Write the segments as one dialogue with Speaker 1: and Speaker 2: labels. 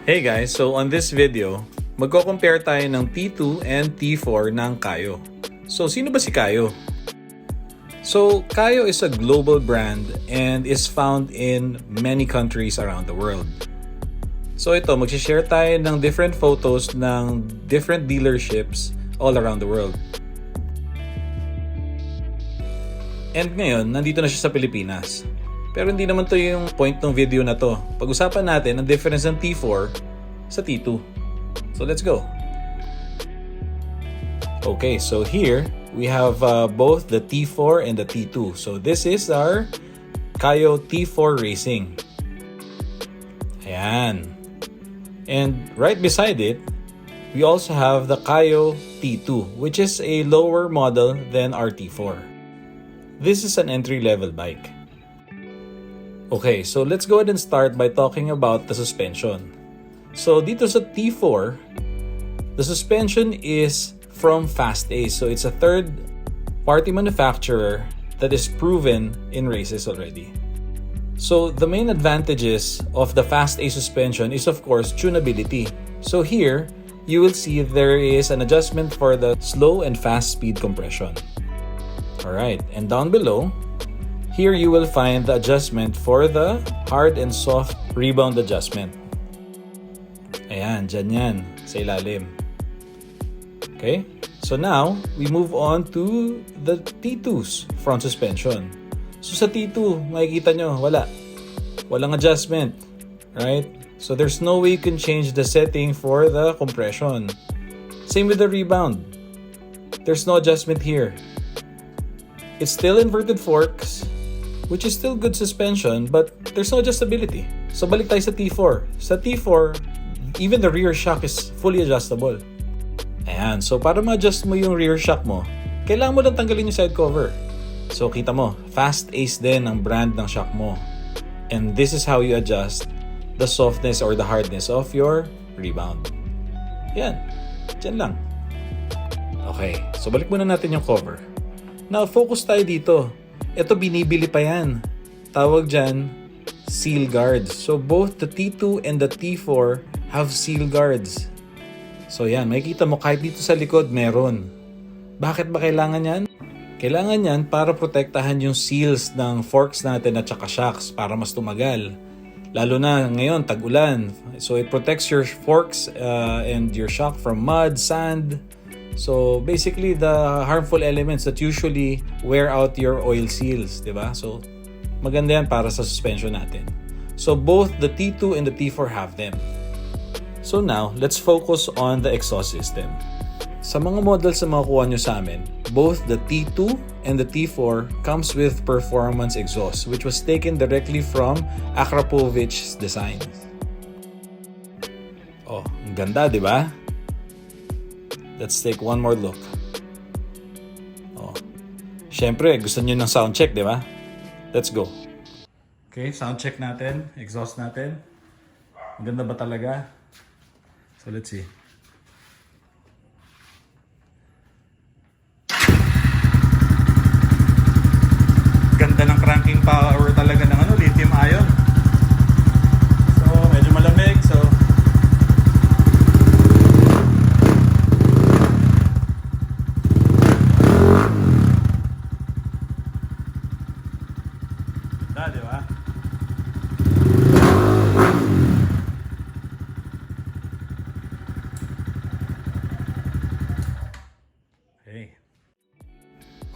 Speaker 1: Hey guys, so on this video, magko-compare tayo ng T2 and T4 ng Kayo. So sino ba si Kayo? So Kayo is a global brand and is found in many countries around the world. So ito, mag-share tayo ng different photos ng different dealerships all around the world. And ngayon, nandito na siya sa Pilipinas. Pero hindi naman to yung point ng video na to. Pag-usapan natin ang difference ng T4 sa T2. So let's go. Okay, so here we have both the T4 and the T2. So this is our Kayo T4 Racing. Ayan. And right beside it, we also have the Kayo T2, which is a lower model than our T4. This is an entry-level bike. Okay, so let's go ahead and start by talking about the suspension. So dito sa T4, the suspension is from FastAce. So it's a third-party manufacturer that is proven in races already. So the main advantages of the FastAce suspension is of course tunability. So here, you will see there is an adjustment for the slow and fast speed compression. Alright, and down below, here you will find the adjustment for the hard and soft rebound adjustment. Ayan, dyan yan, sa ilalim. Okay, so now, we move on to the T2's front suspension. So sa T2, makikita nyo, walang adjustment, right? So there's no way you can change the setting for the compression. Same with the rebound. There's no adjustment here. It's still inverted forks, which is still good suspension, but there's no adjustability. So balik tayo sa T4. Sa T4, even the rear shock is fully adjustable. Ayan, so para ma-adjust mo yung rear shock mo, kailangan mo lang tanggalin yung side cover. So kita mo, FastAce din ang brand ng shock mo. And this is how you adjust the softness or the hardness of your rebound. Yan, dyan lang. Okay, so balik muna natin yung cover. Now, focus tayo dito. Ito binibili pa yan. Tawag dyan, seal guards. So both the T2 and the T4 have seal guards. So yan, makikita mo kahit dito sa likod meron. Bakit ba kailangan yan? Kailangan yan para protektahan yung seals ng forks natin at saka shocks para mas tumagal. Lalo na ngayon, tag-ulan. So it protects your forks and your shock from mud, sand. So basically the harmful elements that usually wear out your oil seals, di ba? So maganda yan para sa suspension natin. So both the T2 and the T4 have them. So now, let's focus on the exhaust system. Sa mga models na makukuha nyo sa amin, both the T2 and the T4 comes with performance exhaust, which was taken directly from Akrapovich's designs. Oh, ang ganda, di ba? Let's take one more look. Oh. Siyempre, gusto niyo ng sound check, di ba? Let's go. Okay, sound check natin, exhaust natin. Ang ganda ba talaga? So let's see. Ganda ng cranking power talaga ng lithium ion. So, medyo malamig, so di ba?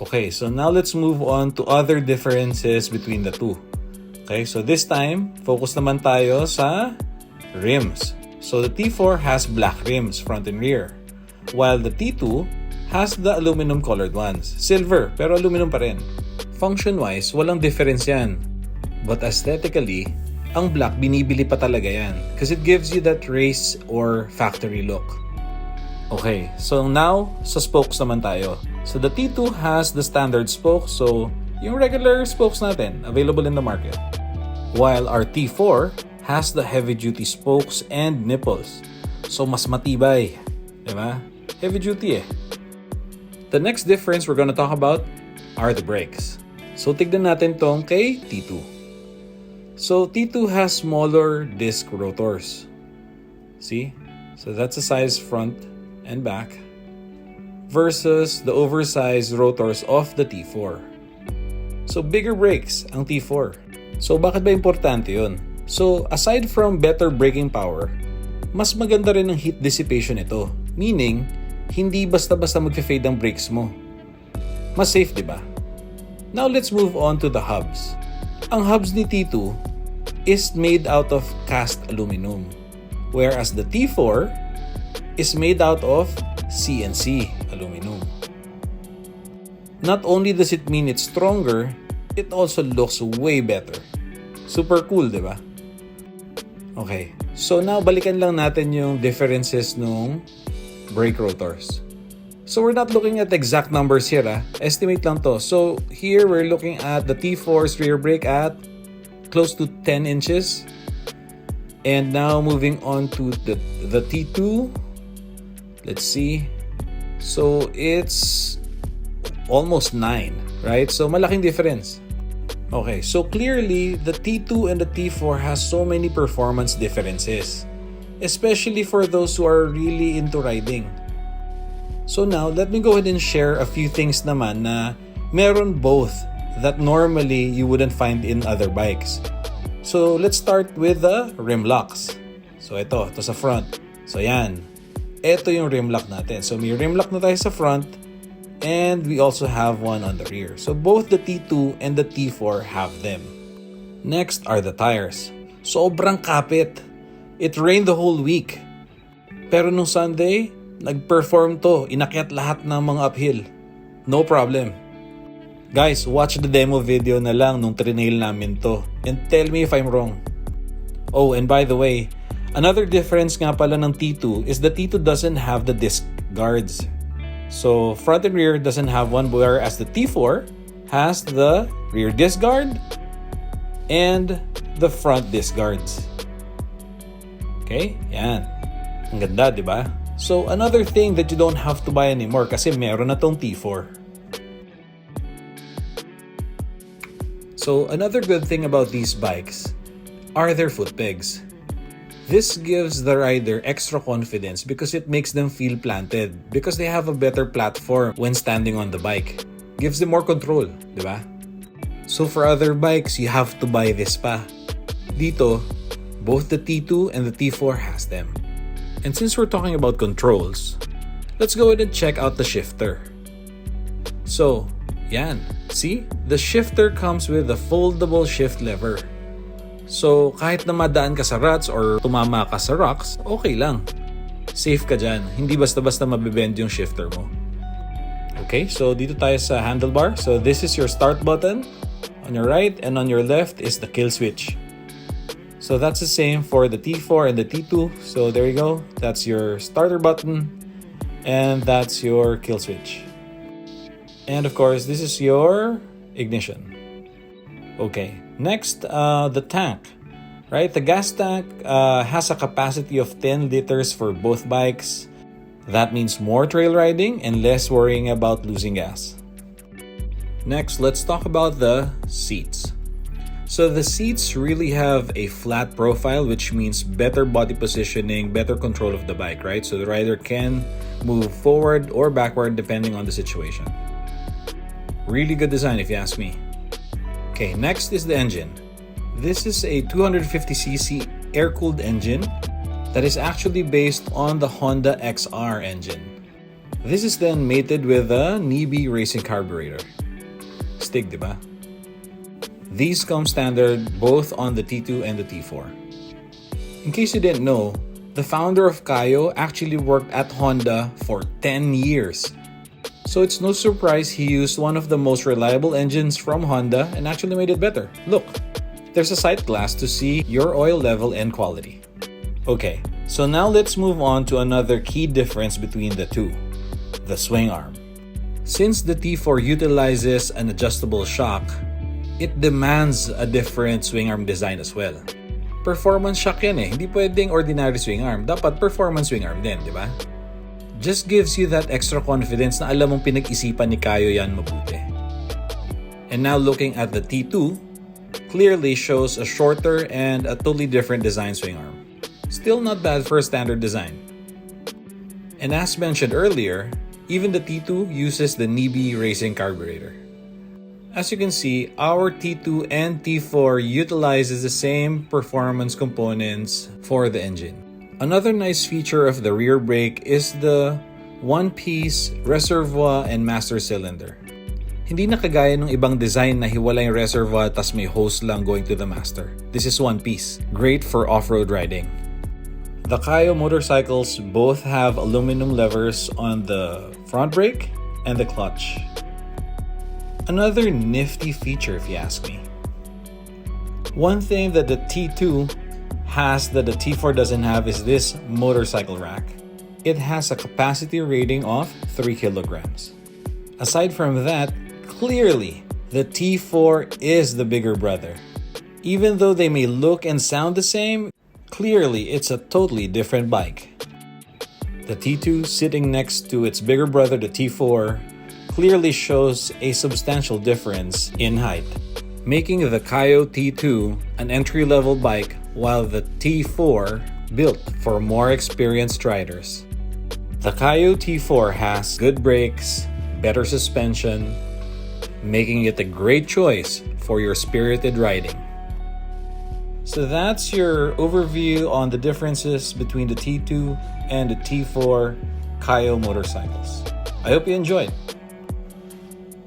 Speaker 1: Okay, so now let's move on to other differences between the two. Okay, so this time, focus naman tayo sa rims. So the T4 has black rims, front and rear, while the T2 has the aluminum colored ones. Silver, pero aluminum pa rin. Function-wise, walang difference yan. But aesthetically, ang black binibili pa talaga yan because it gives you that race or factory look. Okay, so now sa spokes naman tayo. So the T2 has the standard spokes, so yung regular spokes natin available in the market. While our T4 has the heavy-duty spokes and nipples. So mas matibay, di ba? Heavy duty eh. The next difference we're gonna talk about are the brakes. So tignan natin tong kay T2. So T2 has smaller disc rotors. See? So that's the size front and back versus the oversized rotors of the T4. So bigger brakes ang T4. So bakit ba importante yun? So aside from better braking power, mas maganda rin ang heat dissipation nito. Meaning, hindi basta-basta mag-fade ang brakes mo. Mas safe, di ba? Now let's move on to the hubs. Ang hubs ni T2 is made out of cast aluminum, whereas the T4 is made out of CNC aluminum. Not only does it mean it's stronger, it also looks way better. Super cool, di ba? Okay, so now balikan lang natin yung differences nung brake rotors. So we're not looking at exact numbers here, estimate lang to. So here we're looking at the T4's rear brake at close to 10 inches. And now moving on to the T2. Let's see. So it's almost 9, right? So malaking difference. Okay, so clearly the T2 and the T4 has so many performance differences, especially for those who are really into riding. So now, let me go ahead and share a few things naman na meron both that normally you wouldn't find in other bikes. So let's start with the rim locks. So ito sa front. So yan. Ito yung rim lock natin. So may rim lock na tayo sa front and we also have one on the rear. So both the T2 and the T4 have them. Next are the tires. Sobrang kapit. It rained the whole week. Pero nung Sunday, nag-perform to. Inakyat lahat ng mga uphill. No problem. Guys, watch the demo video na lang nung trinail namin to. And tell me if I'm wrong. Oh, and by the way, another difference nga pala ng T2 is the T2 doesn't have the disc guards. So, front and rear doesn't have one, whereas the T4 has the rear disc guard and the front disc guards. Okay? Yan. Ang ganda, di ba? So, another thing that you don't have to buy anymore kasi meron na tong T4. So, another good thing about these bikes are their foot pegs. This gives the rider extra confidence because it makes them feel planted because they have a better platform when standing on the bike. Gives them more control, di ba? So, for other bikes, you have to buy this pa. Dito, both the T2 and the T4 has them. And since we're talking about controls, let's go ahead and check out the shifter. So, yan. See? The shifter comes with a foldable shift lever. So, kahit na madaan ka sa ruts or tumama ka sa rocks, okay lang. Safe ka dyan. Hindi basta-basta mabibend yung shifter mo. Okay, so dito tayo sa handlebar. So, this is your start button. On your right and on your left is the kill switch. So that's the same for the T4 and the T2. So there you go. That's your starter button. And that's your kill switch. And of course, this is your ignition. Okay. Next, the tank. Right? The gas tank has a capacity of 10 liters for both bikes. That means more trail riding and less worrying about losing gas. Next, let's talk about the seats. So the seats really have a flat profile, which means better body positioning, better control of the bike, right? So the rider can move forward or backward depending on the situation. Really good design if you ask me. Okay, next is the engine. This is a 250cc air-cooled engine that is actually based on the Honda XR engine. This is then mated with a Nibbi racing carburetor. Stig, diba? These come standard both on the T2 and the T4. In case you didn't know, the founder of Kayo actually worked at Honda for 10 years. So it's no surprise he used one of the most reliable engines from Honda and actually made it better. Look, there's a sight glass to see your oil level and quality. Okay, so now let's move on to another key difference between the two, the swing arm. Since the T4 utilizes an adjustable shock, it demands a different swing arm design as well. Performance shock yan eh. Hindi pwedeng ordinary swing arm. Dapat performance swing arm din, di ba? Just gives you that extra confidence na alam mong pinag-isipan ni Kayo yan mabuti. And now looking at the T2, clearly shows a shorter and a totally different design swing arm. Still not bad for a standard design. And as mentioned earlier, even the T2 uses the Nibbi racing carburetor. As you can see, our T2 and T4 utilizes the same performance components for the engine. Another nice feature of the rear brake is the one-piece reservoir and master cylinder. Hindi na kagaya ng ibang design na hiwalay yung reservoir tas may hose lang going to the master. This is one piece. Great for off-road riding. The Kayo motorcycles both have aluminum levers on the front brake and the clutch. Another nifty feature if you ask me. One thing that the T2 has that the T4 doesn't have is this motorcycle rack. It has a capacity rating of 3 kilograms. Aside from that, clearly the T4 is the bigger brother. Even though they may look and sound the same, clearly it's a totally different bike. The T2 sitting next to its bigger brother, the T4, clearly shows a substantial difference in height, making the Kayo T2 an entry-level bike while the T4 built for more experienced riders. The Kayo T4 has good brakes, better suspension, making it a great choice for your spirited riding. So that's your overview on the differences between the T2 and the T4 Kayo motorcycles. I hope you enjoyed.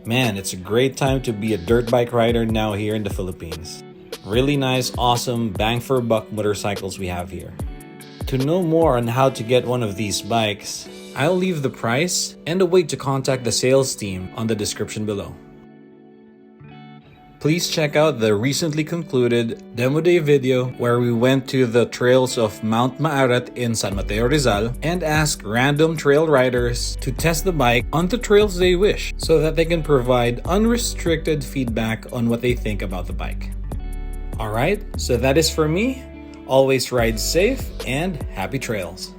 Speaker 1: Man, it's a great time to be a dirt bike rider now here in the Philippines. Really nice, awesome, bang for buck motorcycles we have here. To know more on how to get one of these bikes, I'll leave the price and a way to contact the sales team on the description below. Please check out the recently concluded Demo Day video where we went to the trails of Mount Maarat in San Mateo, Rizal and asked random trail riders to test the bike on the trails they wish so that they can provide unrestricted feedback on what they think about the bike. Alright, so that is for me. Always ride safe and happy trails.